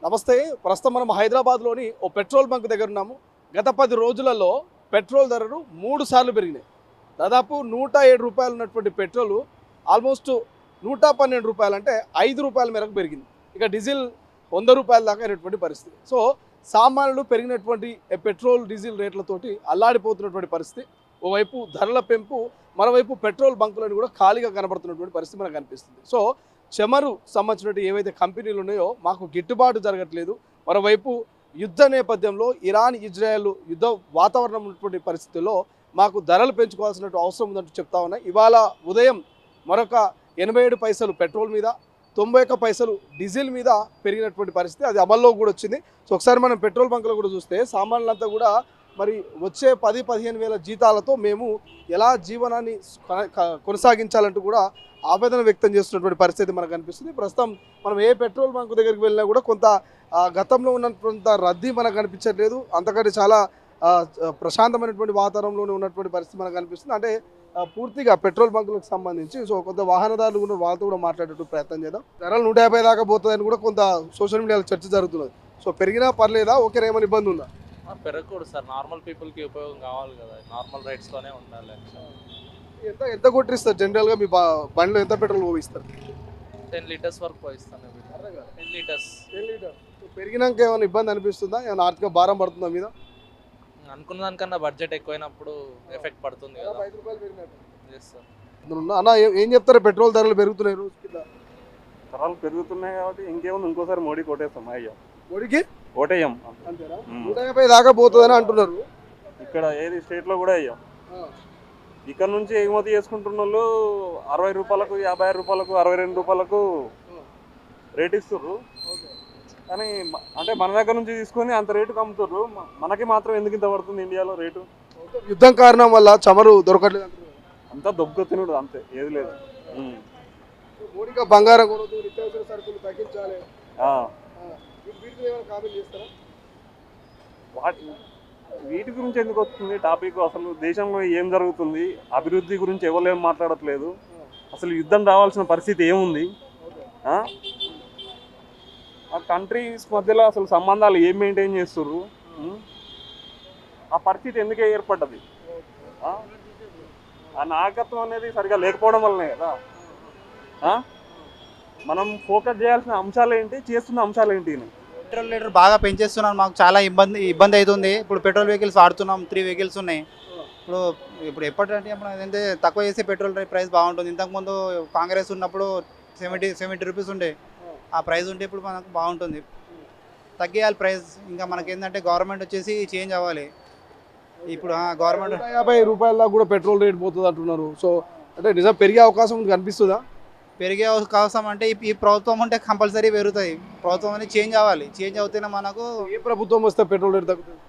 నమస్తే. ప్రస్తుతం మనం హైదరాబాద్లోని ఓ పెట్రోల్ బంక్ దగ్గర ఉన్నాము. గత 10 రోజులలో పెట్రోల్ ధరలు 3 సార్లు పెరిగినాయి. దాదాపు రూ. 107 ఉన్నటువంటి పెట్రోల్ ఆల్మోస్ట్ రూ. 112, అంటే రూ. 5 మేరకు పెరిగింది. ఇక డీజిల్ రూ. 100 దాకా అయినటువంటి పరిస్థితి. సో సామాన్యులు పెరిగినటువంటి పెట్రోల్ డీజిల్ రేట్లతోటి అల్లాడిపోతున్నటువంటి పరిస్థితి. ఓవైపు ధరల పెంపు, మరోవైపు పెట్రోల్ బంకులను కూడా ఖాళీగా కనబడుతున్నటువంటి పరిస్థితి మనకు కనిపిస్తుంది. సో చమురు సంబంధించినటువంటి ఏవైతే కంపెనీలు ఉన్నాయో మాకు గిట్టుబాటు జరగట్లేదు. మరోవైపు యుద్ధ నేపథ్యంలో ఇరాన్ ఇజ్రాయెల్ యుద్ధ వాతావరణం ఉన్నటువంటి పరిస్థితుల్లో మాకు ధరలు పెంచుకోవాల్సిన అవసరం ఉందంటూ చెప్తా ఉన్నాయి. ఇవాళ ఉదయం మరొక 87 పైసలు పెట్రోల్ మీద, 91 పైసలు డీజిల్ మీద పెరిగినటువంటి పరిస్థితి, అది అమల్లో కూడా వచ్చింది. సో ఒకసారి మనం పెట్రోల్ బంకులో కూడా చూస్తే సామాన్యులంతా కూడా మరి వచ్చే 10-15 వేల జీతాలతో మేము ఎలా జీవనాన్ని కొనసాగించాలంటూ కూడా ఆవేదన వ్యక్తం చేస్తున్నటువంటి పరిస్థితి మనకు కనిపిస్తుంది. ప్రస్తుతం మనం ఏ పెట్రోల్ బంక్ దగ్గరికి వెళ్ళినా కూడా కొంత గతంలో ఉన్నటువంటి రద్దీ మనకు కనిపించట్లేదు. అంతకంటే చాలా ప్రశాంతమైనటువంటి వాతావరణంలోనే ఉన్నటువంటి పరిస్థితి మనకు కనిపిస్తుంది. అంటే పూర్తిగా పెట్రోల్ బంకులకు సంబంధించి సో కొంత వాహనదారులు కూడా వాళ్ళతో కూడా మాట్లాడేట్టు ప్రయత్నం చేద్దాం. ధరలు 150 దాకా పోతుందని కూడా కొంత సోషల్ మీడియాలో చర్చ జరుగుతున్నది. సో పెరిగినా పర్లేదా, ఓకే, ఏమైనా ఇబ్బంది ఉందా? పెరగకూడదు సార్, నార్మల్ పీపుల్కి ఉపయోగం కావాలి కదా, నార్మల్ రేట్స్లోనే ఉండాలి. ఎంత ఎంత కొట్టిస్తారు జనరల్గా మీ బండిలో ఎంత పెట్రోల్ పోయిస్తారు? 10 లీటర్స్ వరకు పోయిస్తాను. 10 లీటర్స్. పెరిగినాక ఏమైనా ఇబ్బంది అనిపిస్తుందా? ఏమైనా ఆర్థిక భారం పడుతుందా మీద? అనుకున్న దానికన్నా బడ్జెట్ ఎక్కువైనప్పుడు ఎఫెక్ట్ పడుతుంది కదా. Yes sir. అన్న ఏం చెప్తారు? పెట్రోల్ ధరలు పెరుగుతున్నాయి రోజు కింద. ధరలు పెరుగుతున్నాయి కాబట్టి ఇంకేముంది, ఇంకోసారి మోడీ కొట్టేస్తాం. అయ్యా మోడీకి ఓటేయం. అంతేనా? 150 దాకా పోతుందని అంటున్నారు. ఇక్కడ ఏది స్టేట్లో కూడా అయ్యాం. ఇక్కడ నుంచి ఎగుమతి చేసుకుంటున్న వాళ్ళు 60 రూపాయలకు, 56 రూపాయలకు, 62 రూపాయలకు రేట్ ఇస్తుర్రు. కానీ అంటే మన దగ్గర నుంచి తీసుకొని అంత రేటుకి అమ్ముతుర్రు. మనకి మాత్రం ఎందుకు ఇంత పడుతుంది ఇండియాలో రేటు? యుద్ధం కారణం వల్ల చమురు దొరకట్లేదు అంటున్నారు. అంతా దొబ్బ తినుడు అంతే, ఏది లేదు. మోడీగా బంగారం కొనొద్దు, నిత్యావసర సరుకులు తగ్గించాలి. వీటిని ఏమైనా కామెంట్ చేస్తారా? వీటి గురించి ఎందుకు వస్తుంది టాపిక్? అసలు దేశంలో ఏం జరుగుతుంది, అభివృద్ధి గురించి ఎవరు ఏం మాట్లాడట్లేదు. అసలు యుద్ధం రావాల్సిన పరిస్థితి ఏముంది? ఆ కంట్రీస్ మధ్యలో అసలు సంబంధాలు ఏం మెయింటైన్ చేస్తుర్రు? ఆ పరిస్థితి ఎందుకే ఏర్పడ్డది? ఆ నాయకత్వం అనేది సరిగా లేకపోవడం వల్లనే కదా. మనం ఫోకస్ చేయాల్సిన అంశాలు ఏంటి, చేస్తున్న అంశాలు ఏంటి? పెట్రోల్ లీటర్ బాగా పెంచేస్తున్నారు, మాకు చాలా ఇబ్బంది అవుతుంది. ఇప్పుడు పెట్రోల్ వెహికల్స్ వాడుతున్నాం, 3 వెహికల్స్ ఉన్నాయి. ఇప్పుడు ఎప్పటికంటే ఇప్పుడు ఏంటంటే తక్కువ చేసే పెట్రోల్ ప్రైస్ బాగుంటుంది. ఇంతకుముందు కాంగ్రెస్ ఉన్నప్పుడు 70 రూపీస్ ఉండే ఆ ప్రైస్ ఉంటే ఇప్పుడు మనకు బాగుంటుంది. తగ్గేయాలి ప్రైస్. ఇంకా మనకి ఏంటంటే గవర్నమెంట్ వచ్చేసి చేంజ్ అవ్వాలి. ఇప్పుడు గవర్నమెంట్ 150 రూపాయల దాకా కూడా పెట్రోల్ రేట్ పోతుంది అంటున్నారు. సో అంటే నిజం పెరిగే అవకాశం కనిపిస్తుందా? పెరిగే అవకాశం అంటే ఈ ప్రభుత్వం ఉంటే కంపల్సరీ పెరుగుతాయి. ప్రభుత్వం అనేది చేంజ్ అవ్వాలి. చేంజ్ అవుతేనే మనకు. ఏ ప్రభుత్వం వస్తే పెట్రోల్ రేట్ తగ్గుతుంది?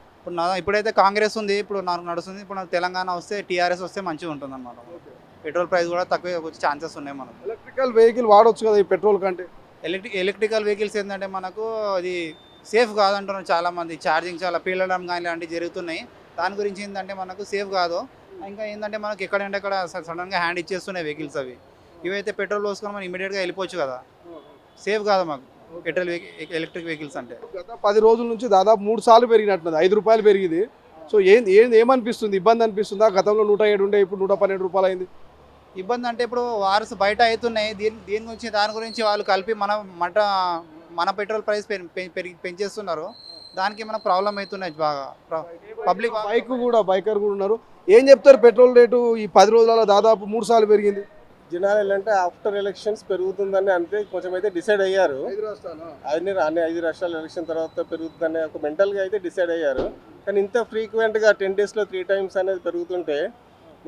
ఇప్పుడైతే కాంగ్రెస్ ఉంది, ఇప్పుడు నాకు నడుస్తుంది. ఇప్పుడు తెలంగాణ వస్తే, టీఆర్ఎస్ వస్తే మంచిగా ఉంటుంది అన్నమాట. పెట్రోల్ ప్రైస్ కూడా తక్కువ వచ్చే ఛాన్సెస్ ఉన్నాయి. మనకు ఎలక్ట్రికల్ వెహికల్ వాడవచ్చు కదా ఈ పెట్రోల్ కంటే. ఎలక్ట్రికల్ వెహికల్స్ ఏంటంటే మనకు అది సేఫ్ కాదంటున్నారు చాలామంది. ఛార్జింగ్ చాలా పీలడం కానీ ఇలాంటివి జరుగుతున్నాయి. దాని గురించి ఏంటంటే మనకు సేఫ్ కాదు. ఇంకా ఏంటంటే మనకు ఎక్కడంటే అక్కడ సడన్గా హ్యాండ్ ఇచ్చేస్తున్నాయి వెహికల్స్. అవి ఇవైతే పెట్రోల్ పోసుకొని మనం ఇమీడియట్గా వెళ్ళిపోవచ్చు కదా. సేఫ్ కాదు మాకు పెట్రోల్ ఎలక్ట్రిక్ వెహికల్స్ అంటే. గత 10 రోజుల నుంచి దాదాపు 3 సార్లు పెరిగినట్టున్నది. రూ. 5 పెరిగింది. సో ఏమనిపిస్తుంది? ఇబ్బంది అనిపిస్తుందా? గతంలో 107 ఉండే, ఇప్పుడు 112 రూపాయలు అయింది. ఇబ్బంది అంటే ఇప్పుడు వార్స్ బయట అవుతున్నాయి. దాని గురించి వాళ్ళు కలిపి మన పెట్రోల్ ప్రైస్ పెంచేస్తున్నారు. దానికి మన ప్రాబ్లం అవుతున్నాయి బాగా. పబ్లిక్ బైకర్ కూడా ఉన్నారు. ఏం చెప్తారు? పెట్రోల్ రేటు ఈ 10 రోజులలో దాదాపు 3 సార్లు పెరిగింది. జనాలు ఏంటంటే ఆఫ్టర్ ఎలక్షన్స్ పెరుగుతుందని అంటే కొంచెం అయితే డిసైడ్ అయ్యారు. 5 రాష్ట్రాల ఎలక్షన్ తర్వాత పెరుగుతుందనే ఒక మెంటల్గా అయితే డిసైడ్ అయ్యారు. కానీ ఇంత ఫ్రీక్వెంట్గా 10 డేస్లో 3 టైమ్స్ అనేది పెరుగుతుంటే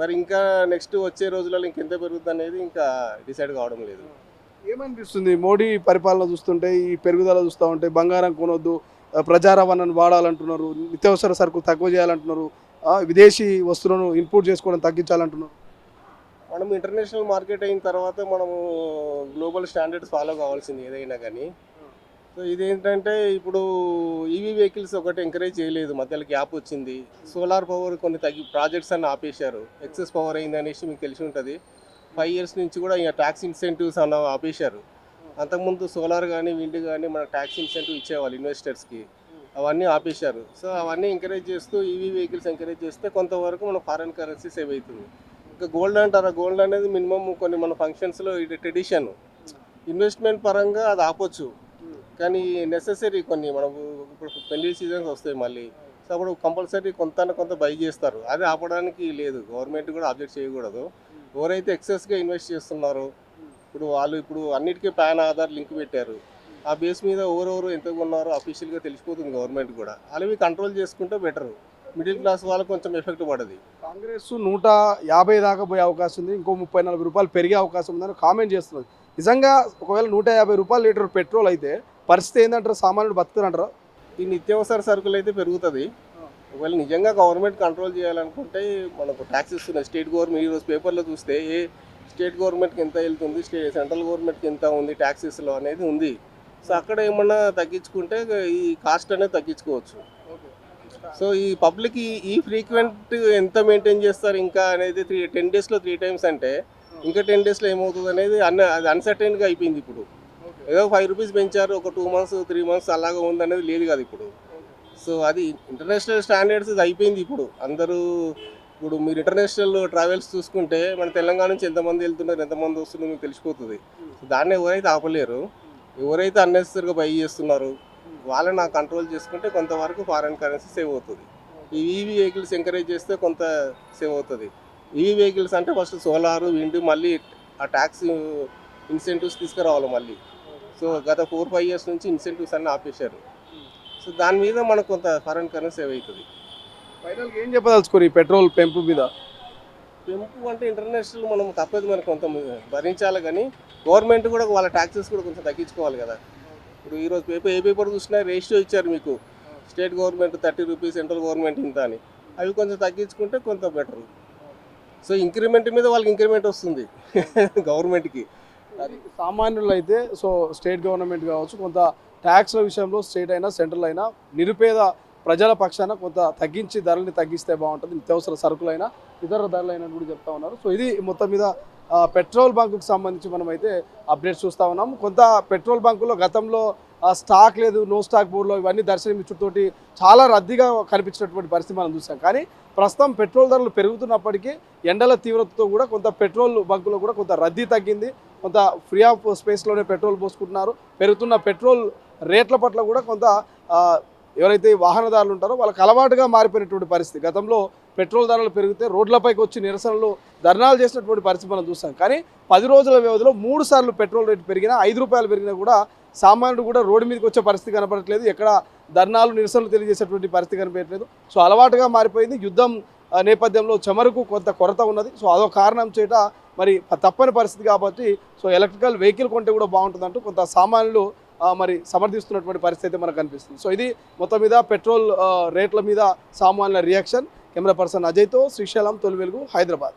మరి ఇంకా నెక్స్ట్ వచ్చే రోజులలో ఇంకెంత పెరుగుతుంది అనేది ఇంకా డిసైడ్ కావడం లేదు. ఏమనిపిస్తుంది మోడీ పరిపాలన చూస్తుంటే? ఈ పెరుగుదల చూస్తూ ఉంటే బంగారం కొనొద్దు, ప్రజా రవాణాను వాడాలంటున్నారు, నిత్యావసర సరుకులు తక్కువ చేయాలంటున్నారు, విదేశీ వస్తువులను ఇంపోర్ట్ చేసుకోవడం తగ్గించాలంటున్నారు. మనం ఇంటర్నేషనల్ మార్కెట్ అయిన తర్వాత మనము గ్లోబల్ స్టాండర్డ్స్ ఫాలో కావాల్సింది ఏదైనా కానీ. సో ఇదేంటంటే ఇప్పుడు ఈవీ వెహికల్స్ ఒకటి ఎంకరేజ్ చేయలేదు, మధ్యలో గ్యాప్ వచ్చింది. సోలార్ పవర్ కొన్ని ప్రాజెక్ట్స్ అన్నీ ఆపేశారు. ఎక్సెస్ పవర్ అయింది అనేసి మీకు తెలిసి ఉంటుంది. 5 years నుంచి కూడా ఇంకా ట్యాక్స్ ఇన్సెంటివ్స్ అన్న ఆపేశారు. అంతకుముందు సోలార్ కానీ విండ్ కానీ మన ట్యాక్స్ ఇన్సెంటివ్ ఇచ్చేవాళ్ళు ఇన్వెస్టర్స్కి, అవన్నీ ఆపేశారు. సో అవన్నీ ఎంకరేజ్ చేస్తూ ఈవీ వెహికల్స్ ఎంకరేజ్ చేస్తే కొంతవరకు మన ఫారెన్ కరెన్సీ సేవ్ అవుతుంది. ఇంకా గోల్డ్ అంటారా, గోల్డ్ అనేది మినిమం కొన్ని మన ఫంక్షన్స్లో ఇది ట్రెడిషన్, ఇన్వెస్ట్మెంట్ పరంగా అది ఆపొచ్చు, కానీ నెసెసరీ కొన్ని మనకు ఇప్పుడు పెళ్లి సీజన్స్ వస్తాయి మళ్ళీ, సో అప్పుడు కంపల్సరీ కొంత బై చేస్తారు. అది ఆపడానికి లేదు, గవర్నమెంట్ కూడా ఆబ్జెక్ట్ చేయకూడదు. ఎవరైతే ఎక్సెస్గా ఇన్వెస్ట్ చేస్తున్నారో ఇప్పుడు వాళ్ళు ఇప్పుడు అన్నిటికీ పాన్ ఆధార్ లింక్ పెట్టారు, ఆ బేస్ మీద ఎవరెవరు ఎంత కొన్నారో అఫీషియల్గా తెలిసిపోతుంది గవర్నమెంట్ కూడా. అవి కంట్రోల్ చేసుకుంటే బెటర్, మిడిల్ క్లాస్ వాళ్ళకి కొంచెం ఎఫెక్ట్ పడదు. కాంగ్రెస్ 150 దాకా పోయే అవకాశం ఉంది, ఇంకో 30-40 రూపాయలు పెరిగే అవకాశం ఉందని కామెంట్ చేస్తున్నారు. నిజంగా ఒకవేళ 150 రూపాయలు లీటర్ పెట్రోల్ అయితే పరిస్థితి ఏంటంటారు, సామాన్యుడు బతుకుతారంటారా? ఈ నిత్యావసర సరుకులు అయితే పెరుగుతుంది. ఒకవేళ నిజంగా గవర్నమెంట్ కంట్రోల్ చేయాలనుకుంటే మనకు ట్యాక్సెస్ ఉన్నాయి. స్టేట్ గవర్నమెంట్ ఈరోజు పేపర్లో చూస్తే ఏ స్టేట్ గవర్నమెంట్కి ఎంత వెళ్తుంది, సెంట్రల్ గవర్నమెంట్కి ఎంత ఉంది ట్యాక్సెస్లో అనేది ఉంది. సో అక్కడ ఏమన్నా తగ్గించుకుంటే ఈ కాస్ట్ అనేది తగ్గించుకోవచ్చు. సో ఈ పబ్లిక్ ఈ ఫ్రీక్వెంట్ ఎంత మెయింటైన్ చేస్తారు ఇంకా అనేది 10 డేస్లో 3 టైమ్స్ అంటే ఇంకా 10 డేస్లో ఏమవుతుంది అనేది అది అన్సర్టైన్గా అయిపోయింది. ఇప్పుడు ఏదో 5 రూపీస్ పెంచారు, ఒక 2 మంత్స్ 3 మంత్స్ అలాగా ఉంది అనేది లేదు కదా ఇప్పుడు. సో అది ఇంటర్నేషనల్ స్టాండర్డ్స్ ఇది అయిపోయింది. ఇప్పుడు అందరూ ఇప్పుడు మీరు ఇంటర్నేషనల్ ట్రావెల్స్ చూసుకుంటే మన తెలంగాణ నుంచి ఎంతమంది వెళ్తున్నారు, ఎంతమంది వస్తున్నారు మీకు తెలిసిపోతుంది. సో దాన్ని ఎవరైతే ఆపలేరు, ఎవరైతే అన్నెసరీగా బై చేస్తున్నారు వాళ్ళని నాకు కంట్రోల్ చేసుకుంటే కొంతవరకు ఫారెన్ కరెన్సీ సేవ్ అవుతుంది. ఈ ఈవీ వెహికల్స్ ఎంకరేజ్ చేస్తే కొంత సేవ్ అవుతుంది. ఈవీ వెహికల్స్ అంటే ఫస్ట్ సోలారు విండ్ మళ్ళీ ఆ ట్యాక్స్ ఇన్సెంటివ్స్ తీసుకురావాలి మళ్ళీ. సో గత 4-5 ఇయర్స్ నుంచి ఇన్సెంటివ్స్ అన్నీ ఆపేశారు. సో దాని మీద మనకు కొంత ఫారెన్ కరెన్సీ సేవ్ అవుతుంది. ఫైనల్గా ఏం చెప్పదలుచుకోరు ఈ పెట్రోల్ పెంపు మీద? పెంపు అంటే ఇంటర్నేషనల్ మనం తప్పదు, మనకు కొంత భరించాలి, కానీ గవర్నమెంట్ కూడా వాళ్ళ ట్యాక్సెస్ కూడా కొంచెం తగ్గించుకోవాలి కదా. ఇప్పుడు ఈరోజు ఏ పేపర్ చూసినా రేషియో ఇచ్చారు మీకు, state government 30 rupees, central government ఇంత అని. అవి కొంచెం తగ్గించుకుంటే కొంత బెటర్. సో ఇంక్రిమెంట్ మీద వాళ్ళకి ఇంక్రిమెంట్ వస్తుంది గవర్నమెంట్కి. అది సామాన్యులు అయితే సో స్టేట్ గవర్నమెంట్ కావచ్చు, కొంత ట్యాక్స్ల విషయంలో స్టేట్ అయినా సెంట్రల్ అయినా నిరుపేద ప్రజల పక్షాన కొంత తగ్గించి ధరల్ని తగ్గిస్తే బాగుంటుంది. నిత్యావసర సరుకులైనా ఇతర ధరలైనా కూడా చెప్తా ఉన్నారు. సో ఇది మొత్తం మీద పెట్రోల్ బంకుకు సంబంధించి మనం అయితే అప్డేట్స్ చూస్తూ ఉన్నాము. కొంత పెట్రోల్ బంకులో గతంలో స్టాక్ లేదు, నో స్టాక్ బోర్డులో ఇవన్నీ దర్శనం ఇచ్చుతోటి చాలా రద్దీగా కనిపించినటువంటి పరిస్థితి మనం చూసాం. కానీ ప్రస్తుతం పెట్రోల్ ధరలు పెరుగుతున్నప్పటికీ ఎండల తీవ్రతతో కూడా కొంత పెట్రోల్ బంకులో కూడా కొంత రద్దీ తగ్గింది. కొంత ఫ్రీ ఆఫ్ స్పేస్లోనే పెట్రోల్ పోసుకుంటున్నారు. పెరుగుతున్న పెట్రోల్ రేట్ల పట్ల కూడా కొంత ఎవరైతే వాహనదారులు ఉంటారో వాళ్ళకి అలవాటుగా మారిపోయినటువంటి పరిస్థితి. గతంలో పెట్రోల్ ధరలు పెరిగితే రోడ్లపైకి వచ్చి నిరసనలు ధర్నాలు చేసినటువంటి పరిస్థితి మనం చూస్తాం. కానీ 10 రోజుల వ్యవధిలో 3 సార్లు పెట్రోల్ రేటు పెరిగినా, 5 రూపాయలు పెరిగినా కూడా సామాన్యుడు కూడా రోడ్డు మీదకి వచ్చే పరిస్థితి కనపడట్లేదు. ఎక్కడ ధర్నాలు నిరసనలు తెలియజేసేటువంటి పరిస్థితి కనిపించట్లేదు. సో అలవాటుగా మారిపోయింది. యుద్ధం నేపథ్యంలో చమురుకు కొంత కొరత ఉన్నది. సో అదో కారణం చేత మరి తప్పని పరిస్థితి కాబట్టి సో ఎలక్ట్రికల్ వెహికల్ కొంటే కూడా బాగుంటుందంటూ కొంత సామాన్యులు మరి సమర్థిస్తున్నటువంటి పరిస్థితి అయితే మనకు కనిపిస్తుంది. సో ఇది మొత్తం మీద పెట్రోల్ రేట్ల మీద సామాన్యుల రియాక్షన్. కెమెరా పర్సన్ అజయ్తో శ్రీశైలం, తొలి వెలుగు, హైదరాబాద్.